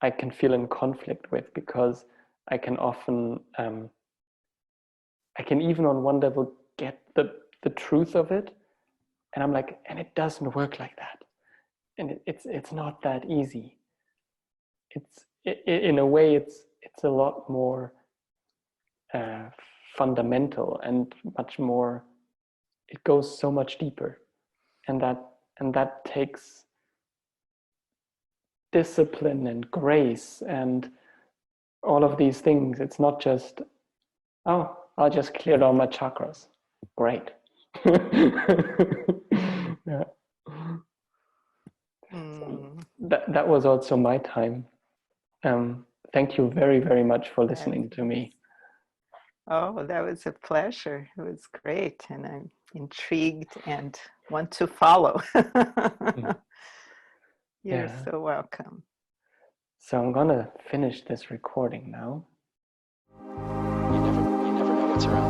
I can feel in conflict with, because I can often I can even on one level get the truth of it, and I'm like, and it doesn't work like that, and it's not that easy. In a way it's a lot more fundamental and much more. It goes so much deeper, and that takes discipline and grace and all of these things. It's not just, oh, I'll just clear all my chakras. Great. Yeah. So that was also my time. Thank you very, very much for listening to me. Oh, that was a pleasure. It was great. And I'm intrigued and want to follow. You're so welcome. So I'm gonna finish this recording now. You never know what's around.